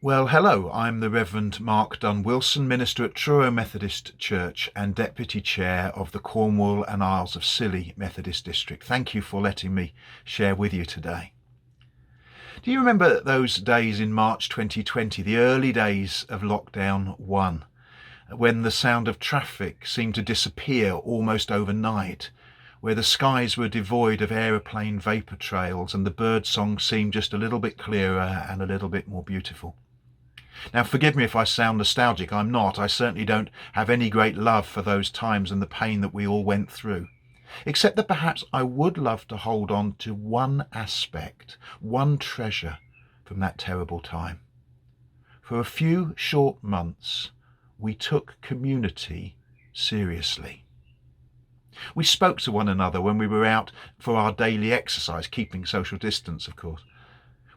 Well, hello, I'm the Revd Mark Dunn-Wilson, minister at Truro Methodist Church and Deputy Chair of the Cornwall and Isles of Scilly Methodist District. Thank you for letting me share with you today. Do you remember those days in March 2020, the early days of Lockdown 1, when the sound of traffic seemed to disappear almost overnight, where the skies were devoid of aeroplane vapour trails and the bird song seemed just a little bit clearer and a little bit more beautiful? Now, forgive me if I sound nostalgic. I'm not. I certainly don't have any great love for those times and the pain that we all went through. Except that perhaps I would love to hold on to one aspect, one treasure from that terrible time. For a few short months, we took community seriously. We spoke to one another when we were out for our daily exercise, keeping social distance, of course.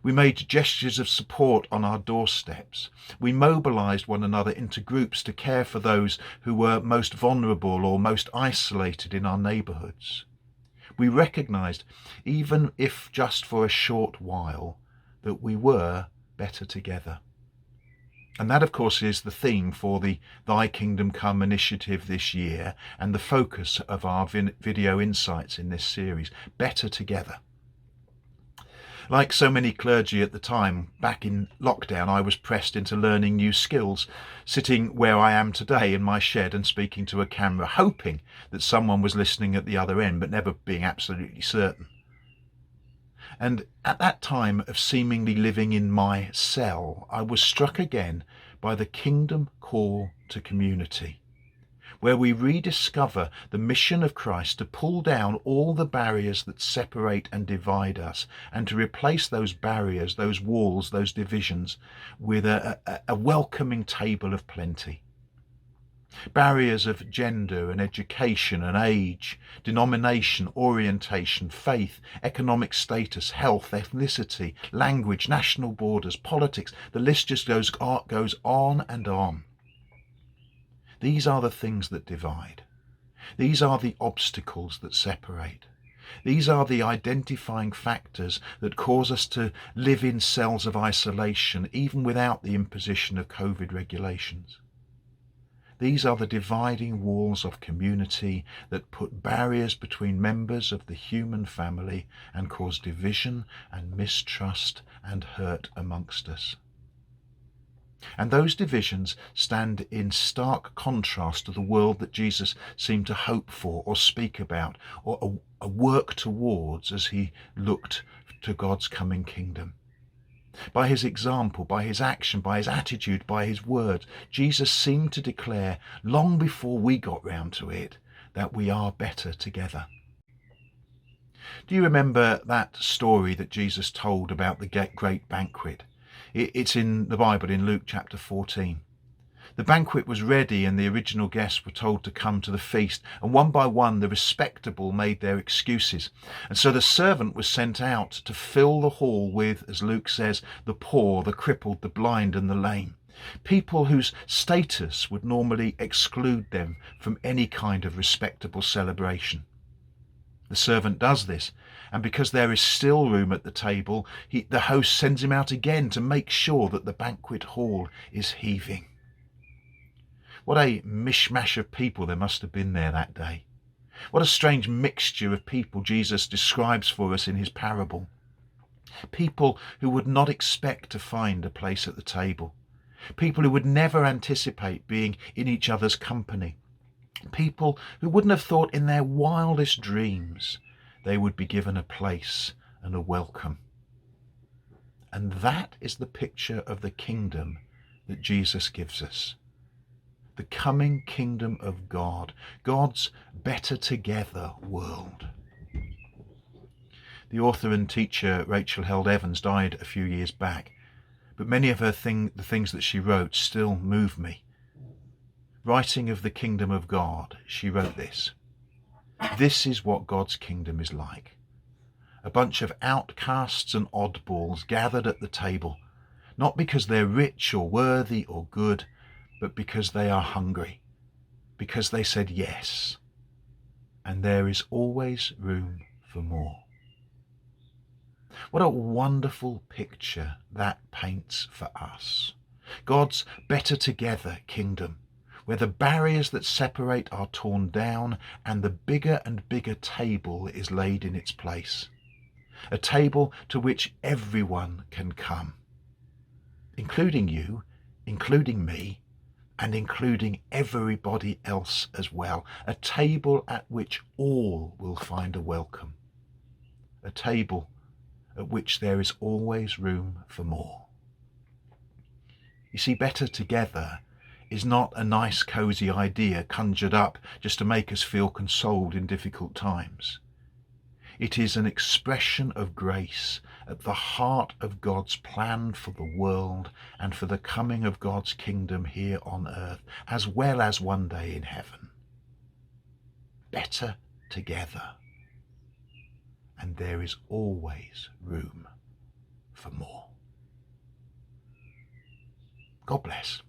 We made gestures of support on our doorsteps. We mobilised one another into groups to care for those who were most vulnerable or most isolated in our neighbourhoods. We recognised, even if just for a short while, that we were better together. And that, of course, is the theme for the Thy Kingdom Come initiative this year and the focus of our video insights in this series, Better Together. Like so many clergy at the time, back in lockdown, I was pressed into learning new skills, sitting where I am today in my shed and speaking to a camera, hoping that someone was listening at the other end, but never being absolutely certain. And at that time of seemingly living in my cell, I was struck again by the kingdom call to community, where we rediscover the mission of Christ to pull down all the barriers that separate and divide us and to replace those barriers, those walls, those divisions with a welcoming table of plenty. Barriers of gender and education and age, denomination, orientation, faith, economic status, health, ethnicity, language, national borders, politics. The list just goes on and on. These are the things that divide. These are the obstacles that separate. These are the identifying factors that cause us to live in cells of isolation, even without the imposition of COVID regulations. These are the dividing walls of community that put barriers between members of the human family and cause division and mistrust and hurt amongst us. And those divisions stand in stark contrast to the world that Jesus seemed to hope for or speak about or work towards as he looked to God's coming kingdom. By his example, by his action, by his attitude, by his words, Jesus seemed to declare, long before we got round to it, that we are better together. Do you remember that story that Jesus told about the great banquet? It's in the Bible in Luke chapter 14. The banquet was ready and the original guests were told to come to the feast, and one by one the respectable made their excuses. And so the servant was sent out to fill the hall with, as Luke says, the poor, the crippled, the blind and the lame. People whose status would normally exclude them from any kind of respectable celebration. The servant does this, and because there is still room at the table, the host sends him out again to make sure that the banquet hall is heaving. What a mishmash of people there must have been there that day. What a strange mixture of people Jesus describes for us in his parable. People who would not expect to find a place at the table. People who would never anticipate being in each other's company. People who wouldn't have thought in their wildest dreams they would be given a place and a welcome. And that is the picture of the kingdom that Jesus gives us. The coming kingdom of God, God's better together world. The author and teacher Rachel Held Evans died a few years back, but many of the things that she wrote still move me. Writing of the kingdom of God, she wrote this: "This is what God's kingdom is like. A bunch of outcasts and oddballs gathered at the table, not because they're rich or worthy or good, but because they are hungry, because they said yes, and there is always room for more." What a wonderful picture that paints for us. God's better together kingdom, where the barriers that separate are torn down and the bigger and bigger table is laid in its place. A table to which everyone can come, including you, including me, and including everybody else as well. A table at which all will find a welcome. A table at which there is always room for more. You see, better together is not a nice cosy idea conjured up just to make us feel consoled in difficult times. It is an expression of grace at the heart of God's plan for the world and for the coming of God's kingdom here on earth, as well as one day in heaven. Better together. And there is always room for more. God bless.